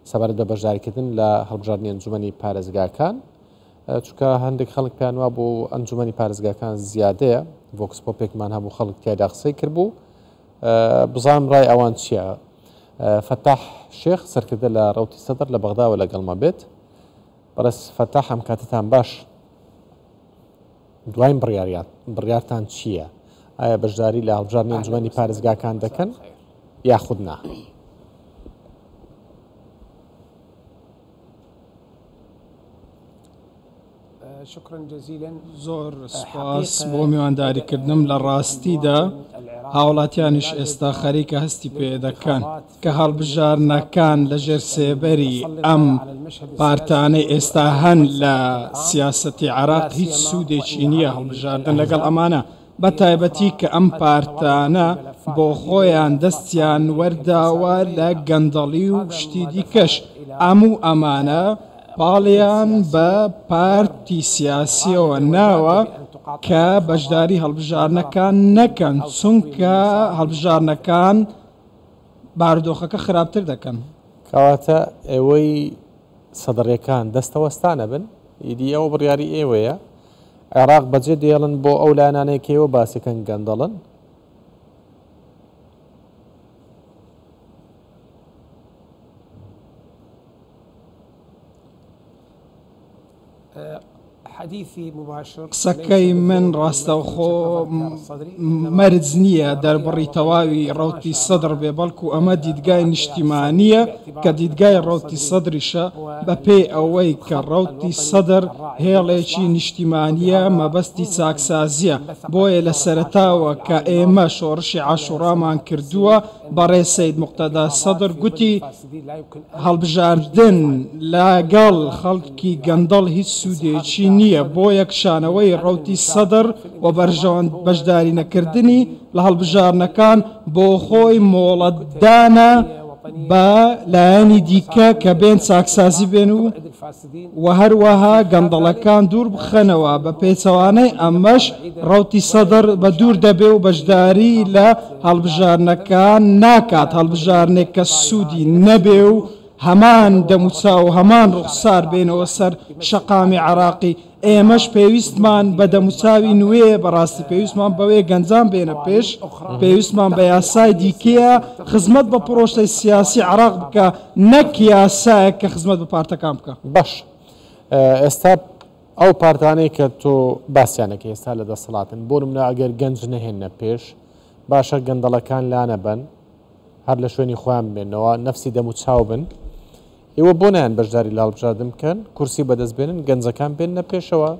سەبارەت بە بەشداریکردن لە هەڵبژاردننی ئەنجومەنی پارێزگاکان چونکە هەندێک خەڵک پێیان وا بۆ ئەنجومەنی پارێزگاکان زیادەیە ڤۆکس پۆپێکمان هەبوو خەڵک تیایدا قسەی کردبوو بزانم ڕای ئەوان چییە. فەتاح شێخ سەرکردە لە ڕەوتی سەدر لە بەغداوە لەگەڵمە بێت. بەڕێز فەتاح ئەم کاتتان باش، دوایین بڕیارتان چییە؟ ئایا بەشداری لە هەڵبژاردننی ئەنجومەنی پارێزگاکان دەکەن یاخود نا؟ زۆر سپاس بۆ میوانداریکردنم. لە ڕاستیدا هاوڵاتیانش ئێستا خەریکە هەستی پێ دەکەن کە هەڵبژارنەکان لەژێر سێبەری ئەم پارتانەی ئێستا هەن لە سیاسەتی عێراق هیچ سوودێکی نییە هەڵبژاردن لەگەڵ ئەمانە، بە تایبەتی کە ئەم پارتانە بۆ خۆیان دەستیان وەرداوە لە گەندەڵی و شتی دیکەش. ئەموو ئەمانە پاڵیان بە پارتی سیاسیەوە ناوە کە بەشداری هەڵبژارنەکان نەکەن، چونکە هەڵبژارنەکان بارودۆخەکە خراپتر دەکەن. کەواتە ئێوەی سەدەڕیەکان دەستەوەستانە بن، ئیدی ئەوە بڕیاری ئێوەیە. عێراق بەجێ دێڵن بۆ ئەو لایەنانەیەکەوە باسیەکەن گەندەڵن. قسەکەی من ڕاستەوخۆ مەرج نییە دەربڕی تەواوی ڕەوتی سەدر بێ، بەڵکو ئەمە دیدگای نیشتیمانیە کە دیدگای ڕەوتی سەدریشە بە پێی ئەوەی کە ڕەوتی سەدر هێڵێکی نیشتیمانیە مەبەستی چاکسازیە. بۆیە لە سەرەتاوە کە ئێمە شۆڕشی عاشوڕامان کردووە بەڕێ سەید موقتەدا سەدر گوتی هەڵبژاردن لەگەڵ خەڵکی گەندەڵ هیچ سوودێکی نییە. بۆ یەکشانەوەی ڕەوتی سەدر و بەرژەوەند بەشداری نەکردنی لە هەڵبژارنەکان بۆ خۆی مۆڵەتدانە بە لایەنی دیکە کە بێن چاکسازی بێن و هەروەها گەندەڵەکان دوور بخەنەوە بە پێچەوانەی ئەمەش ڕەوتی سەدر بە دوور دەبێ و بەشداری لە هەڵبژارنەکان ناکات. هەڵبژارنێک کە سوودی نەبێ و هەمان دەموچا و هەمان ڕوخسار بێنەوە سەر شەقامی عێراقی. ئێمەش پێویستمان بە دەموچاوی نوێ، بەڕاستی پێویستمان بەوەیە گەنجان بێنە پێش، پێویستمان بە یاسای دیکەیە خزمەت بە پرۆژەی سیاسی عێراق بکە، نەک یاسایە کە خزمەت بە پارتەکان بکە. باش، ئێستا ئەو پارتانەی کە تۆ باسییانەکە ئێستا لە دەسەڵاتن، بۆ نمونە ئەگەر گەنج نەهێنە پێش باشە گەندەڵەکان لانە بن، هەر لە شوێنی خۆیان بێنەوە، نەفسی دەموچاو بن. ئێوە بۆ نیان بەشداری لە هەڵبژاردن بکەن، کورسی بەدەست بێنن، گەنجەکان بێننە پێشەوە،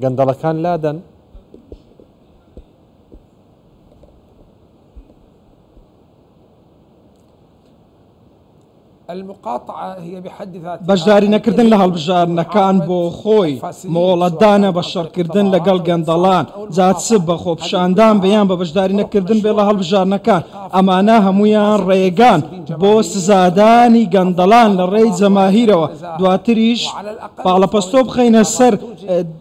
گەندەڵەکان لادەن. بەشداری نەکردن لە هەڵبژارنەکان بۆ خۆی مۆڵەتدانە بە شەڕکردن لەگەڵ گەندەڵان، جاچ بە خۆپشاندان بەیان بە بەشداری نەکردن بێ لە هەڵبژارنەکان. ئەمانە هەمویان ڕێگان بۆ سزادانی گەندەڵان لە ڕێی جەماهیرەوە. دواتریش پاڵەپەستۆ بخەینە سەر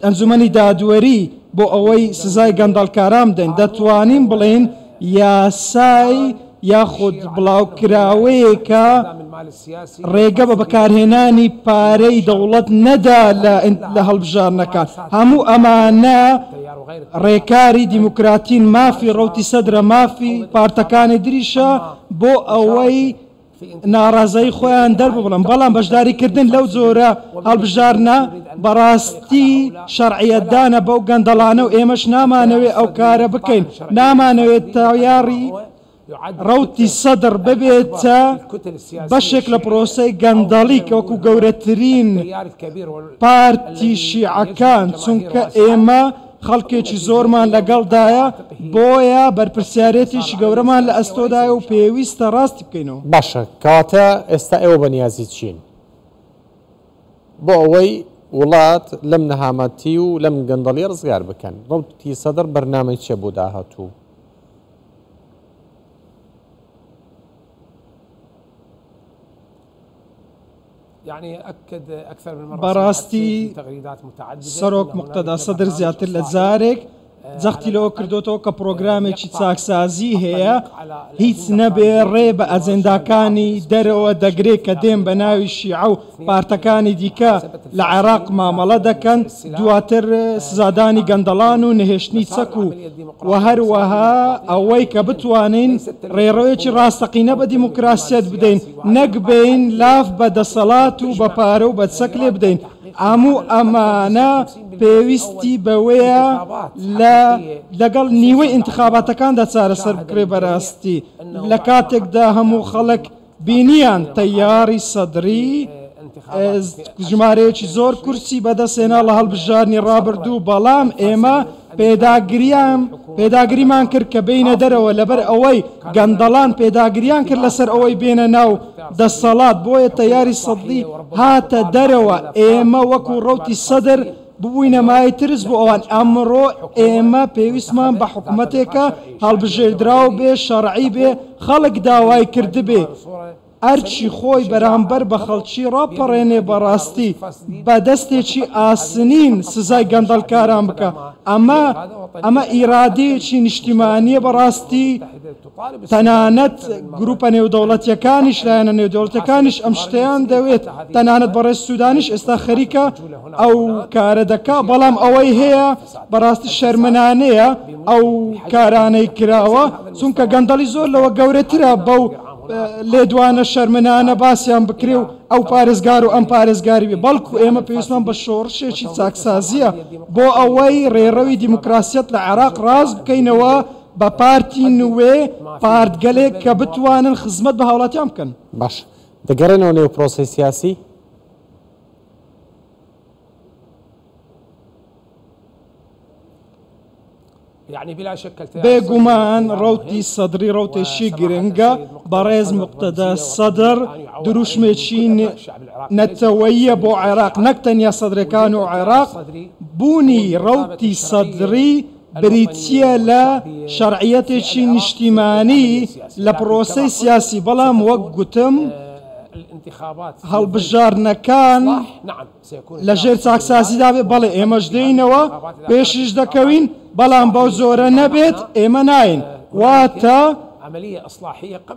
ئەنجومەنی دادوەری بۆ ئەوەی سزای گەندەڵکاران بدەین. دەتوانین بڵێن یاسای یاخود بڵاوکراوەیەکە ڕێگە بە بەکارهێنانی پارەی دەوڵەت نەدا لە هەڵبژارنەکان. هەموو ئەمانە ڕێکاری دیموکراتین مافی ڕەوتی سەدرە، مافی پارتەکانی دریشە بۆ ئەوەی ناڕازایی خۆیان دەرببڵن. بەڵام بەشداریکردن لەو جۆرە هەڵبژارنە بەڕاستی شەرعیەتدانە بەو گەندەڵانە و ئێمەش نامانەوێت ئەو کارە بکەین، نامانەوێت تاویاری ڕەوتی سەدر ببێتە بەشێک لە پرۆسەی گەندەڵی کە وەکو گەورەترین پارتی شیعەکان، چونکە ئێمە خەڵکێکی زۆرمان لەگەڵدایە، بۆیە بەرپرسیارەتێکی گەورەمان لە ئەستۆدایە و پێویستە ڕاستی بکەینەوە. باشە، کەواتە ئێستا ئێوە بەنیازی چین بۆ ئەوەی وڵات لەم نەهامەتی و لەم گەندەڵی ڕزگار بکەن؟ ڕەوتی سەدر بەرنامەی چێ بۆ داهاتوو؟ بەڕاستی سەرۆک موقتەدا سەدر زیاتر لە جارێک جەختی لەوە کردوتەوە کە پرۆگرامێکی چاکسازی هەیە هیچ نەبێ ڕێ بە ئەجەنداکانی دەرەوە دەگرێت کە دێن بە ناوی شیعە و پارتەکانی دیکە لە عێراق مامەڵە دەکەن دواتر سزادانی گەندەڵان و نهێشتنی چەک و هەروەها ئەوەی کە بتوانین ڕێڕەوەیەکی ڕاستەقینە بە دیموکراسیەت بدەین نەک بین لاف بە دەسەڵات و بە پارە و بە چەک لێ بدەین هەموو ئەمانە پێویستی بەوەیە لەگەڵ نیوەی انتخاباتەکاندا چارەسەر بکرێ بەڕاستی لە کاتێکدا هەموو خەڵک بینیان تەیاری سەدری ژمارەیەکی زۆر کورسی بەدەستێنا لە هەڵبژارنی ڕابردوو بەڵام ئێمە پێداگریمان کرد کە بینە دەرەوە لەبەر ئەوەی گەندەڵان پێداگریان کرد لەسەر ئەوەی بێنە ناو دەسەڵات بۆیە تەیاری سەدری هاتە دەرەوە ئێمە وەکو ڕەوتی سەدر ببووینە مای ترس بۆ ئەوان ئەمڕۆ ئێمە پێویستمان بە حکوومەتێکە هەڵبژێردراو بێ شەرعی بێ خەڵک داوای کردبێ ئەرچی خۆی بەرامبەر بە خەڵکی ڕاپەڕێنێ بەڕاستی بە دەستێکی ئاسنین سزای گەندەڵکاران بکە ئەمە ئیرادەیەکی نیشتیمانیە بەڕاستی تەنانەت گروپە نێودەوڵەتیەکانیش لایەنە نێودەوڵەتەکانیش ئەم شتیان دەوێت تەنانەت بەڕێز سوودانیش ئێستا خەریکە ئەو کارە دەکا بەڵام ئەوەی هەیە بەڕاستی شەرمنانەیە ئەو کارانەی کراوە چونکە گەندەڵی زۆر لەوە گەورەترە بەو لێدوانە شەرمنانە باسییان بکرێ و ئەو پارێزگار و ئەم پارێزگاری بێ بەڵکو ئێمە پێویستمان بە شۆڕشێکی چاکسازیە بۆ ئەوەی ڕێڕەوی دیموکراسیەت لە عێراق ڕاست بکەینەوە بە پارتی نوێ پارتگەلێک کە بتوانن خزمەت بە هاوڵاتیان بکەن. باش دەگەڕێنەوە نێو پرۆسەی سیاسی. بێگومان ڕەوتی سەدری ڕەوتێکی گرنگە بەڕێز موقتەدا سەدر دروشمێکی نەتەوەییە بۆ عێراق نەک تەنیا سەدرەکان و عێراق بوونی ڕەوتی سەدری بریتیە لە شەرعیەتێکی نیشتیمانی لە پرۆسەی سیاسی بەڵام وەک گوتم هەڵبژارنەکان لە ژێر چاکسازیدا بێ بەڵێ ئێمەش دێینەوە پێشش دەکەوین بەڵام بەو زۆرە نەبێت ئێمە ناین واتە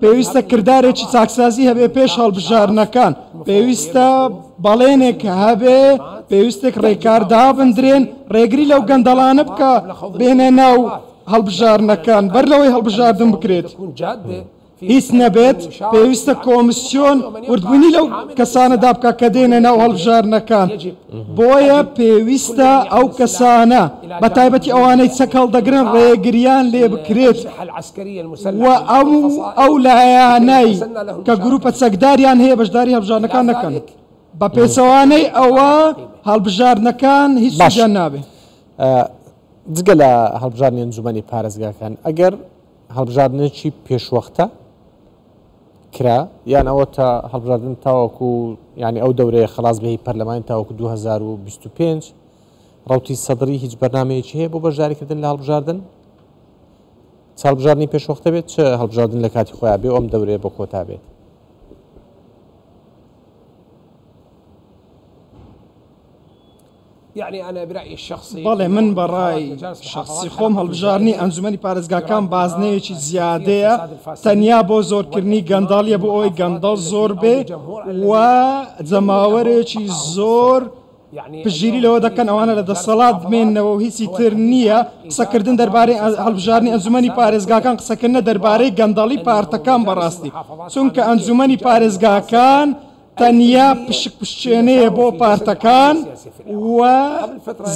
پێویستە کردارێکی چاکسازی هەبێ پێش هەڵبژارنەکان پێویستە بەڵێنێک هەبێ پێویستێک ڕێکاردا بندرێن ڕێگری لەو گەندەڵانە بکە بێنێ ناو هەڵبژارنەکان بەر لەوەی هەڵبژاردن بکرێت هیچ نەبێت پێویستە کۆمیسیۆن وردبوونی لەو کەسانەدا بکە کە دێنە ناو هەڵبژارنەکان بۆیە پێویستە ئەو کەسانە بە تایبەتی ئەوانەی چەک هەڵدەگرن ڕێگریان لێ بکرێت و ئەو لایەنەی کە گروپە چەکداریان هەیە بەشداری هەڵبژارنەکان نەکەن بە پێچەوانەی ئەوە هەڵبژارنەکان هیچ سوودیان نابێت. جگە لە هەڵبژارنی ئەنجومەنی پارێزگاکان ئەگەر هەڵبژاردنێکی پێشوەختە کرا یان ئەوە تا هەڵبژاردن تاوەکو ینی ئەو دەورەیە خلاص بەهی پەرلەمانی تاوەکو 2025 ڕەوتی سەدری هیچ بەرنامەیەکی هەیە بۆ بەشداریکردن لە هەڵبژاردن هەڵبژاردنی پێشوەختە بێت چ هەڵبژاردن لە کاتی خۆیان بێ ئەم دەورەیە بۆ کۆتا بێت. بەڵێ من بەڕای شخصی خۆم هەڵبژارنی ئەنجومەنی پارێزگاکان بازنەیەکی زیادەیە تەنیا بۆ زۆرکردنی گەنداڵیە بۆ ئەوی گەندەڵ زۆر بێ و جەماوەرێکی زۆر پژگیری لەوە دەکەن ئەوانە لە دەسەڵات بمێننەوە و هیچی تر نییە قسەکردن دەربارەی هەڵبژارنی ئەنجومەنی پارێزگاکان قسەکردنە دەربارەی گەندەڵی پارتەکان بەڕاستی چونکە ئەنجومەنی پارێزگاکان تەنیا پشکێنەیە بۆ پارتەکان و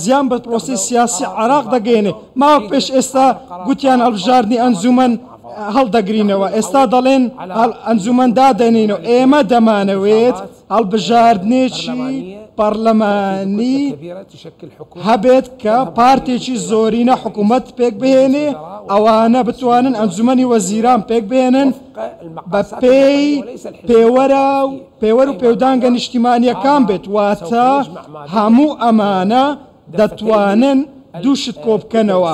زیان بە پرۆسی سیاسی عێراق دەگەێنێ ماوە پێش ئێستا گوتیان هەڵبژاردنی ئەنجومەن هەڵدەگرینەوە ئێستا دەڵێن ئەنجومەن دادەنینەوە ئێمە دەمانەوێت هەڵبژاردنێکی پەرلەمانی هەبێت کە پارتێکی زۆرینە حکوومەت پێک بهێنێ ئەوانە بتوانن ئەنجومەنی وەزیران پێک بهێنن بە پێی پێوەرە و پێودانگە نیشتیمانیەکان بێت واتە هەموو ئەمانە دەتوانن دووشت کۆ بکەنەوە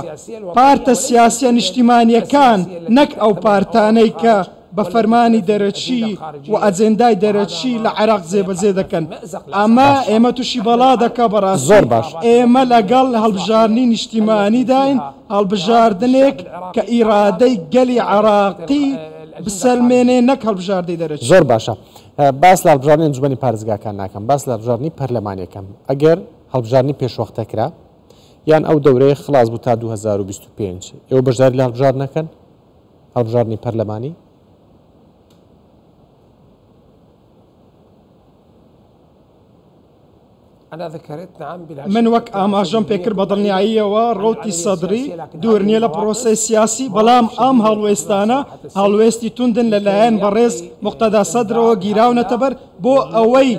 پارتە سیاسیە نیشتیمانیەکان نەک ئەو پارتانەی کە بە فەرمانی دەرەچی و ئەجێندای دەرەچی لە عێراق جێبەجێ دەکەن ئەمە ئێمە تووشی بەڵا دەکە بەڕاستی زۆر باش ئێمە لەگەڵ هەڵبژارنی نیشتیمانی داین هەڵبژاردنێک کە ئیرادەی گەلی عێراقی بسەلمێنێ نەک هەڵبژاردەی دەرەچی. زۆر باشە باس لە هەڵبژارنی ئەنجومەنی پارێزگاکان ناکەم باس لە هەڵبژارنی پەرلەمانیەکەم ئەگەر هەڵبژارنی پێشوەختە کرا یان ئەو دەورەیە خلاص بوو تا 2025 ئێوە بەشداری لە هەڵبژار نەکەن هەڵبژارنی پەرلەمانی من وەک ئاماژەم پێکرد بە دڵنیاییەوە ڕۆتی سەدری دوور نییە لە پرۆسی سیاسی بەڵام ئەم هەڵوێستانە هەڵوێستی توندن لەلایەن بەڕێز موقتەدا سەدرەوە گیراونەتە بەر بۆ ئەوەی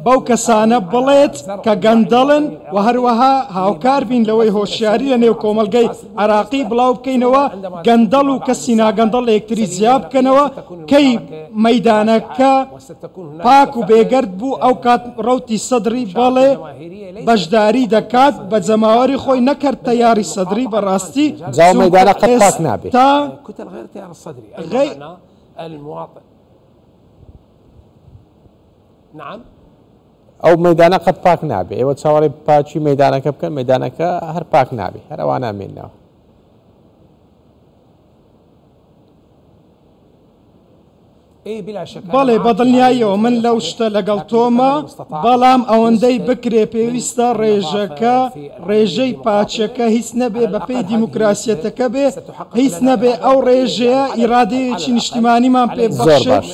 بەو کەسانە بڵێت کە گەندەڵن و هەروەها هاوکار بین لەوەی هۆشیاری لە نێو کۆمەلگەی عێراقی بڵاو بکەینەوە گەندەڵ و کەسی ناگەندەڵ لە یەکتری زیاب بکەنەوە کەی مەیدانەکە پاک و بێگەرد بوو ئەو کات ڕۆتی سەدری بەڵێ بەشداری دەکات بە جەماوەری خۆی نەکرد تەیاری سەدری بەڕاستی مەدانە قەت پاک نابێت ئەو مەدانە قەت پاک نابێت ئێوە چاوەڕێ پاچی مەدانەکە بکەن مەدانەکە هەر پاک نابێت هەروە نامێنەوە بەڵێ بەدڵنیاییەوە من لەو شتە لەگەڵ تۆمە بەڵام ئەوەندەی بکرێ پێویستە ڕێژەکە ڕێژەی پاچەکە هیچ نەبێ بەپێی دیموکراسیەتەکە بێ هیچ نەبێ ئەو ڕێژەیە ئیرادەیەکی نیشتیمانیمان پێ بەخشێت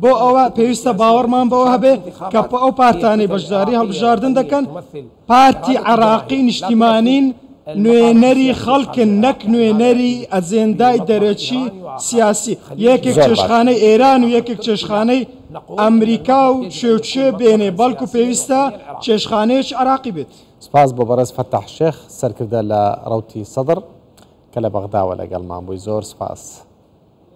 بۆ ئەوە پێویستە باوەڕمان بەوە هەبێ کە ئەو پارتانەی بەشداری هەڵبژاردن دەکەن پارتی عێراقی نیشتیمانین نوێنەری خەڵکن نەک نوێنەری ئەجێندای دەرەچی سیاسی یەکێک چێشخانەی ئێران و یەکێک چێشخانەی ئەمریکا و شێوچێ بێنێ بەڵکو پێویستە چێشخانەیەکی عێراقی بێت. سپاس بۆ بەڕێز فەتاح شێخ سەرکردە لە ڕەوتی سەدر کە لە بەغداوە لەگەڵمان بووی زۆر سپاس.